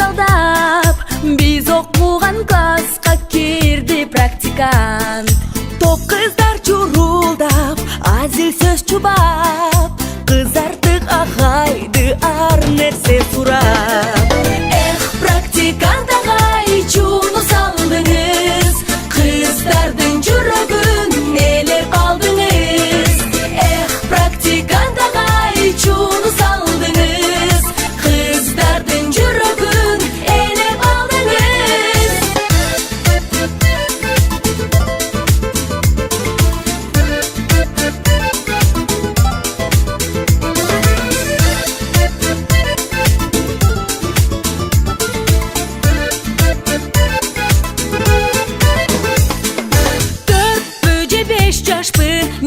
алдап, биз окуган класска кирди практикант. Топ кыздар чурулдап, азил сөз чубап, кызартык агайды ар нерсе сурап. Эх, практикант агай, чууну салдыңыз, кыздардын жүрөгүн ээлеп алдыңыз. Эх, практикант агай, чууну салдыңыз, кыздардын жүрөгүн ээлеп алдыңыз.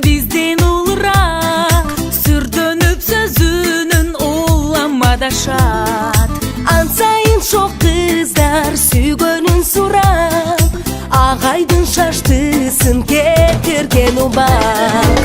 Бизден улураак, сүрдөнүп сөзүнүн уламадашат. Ансайын шок кыздар сүйгөнүн сурап, агайдын шаштысын кетирген убак.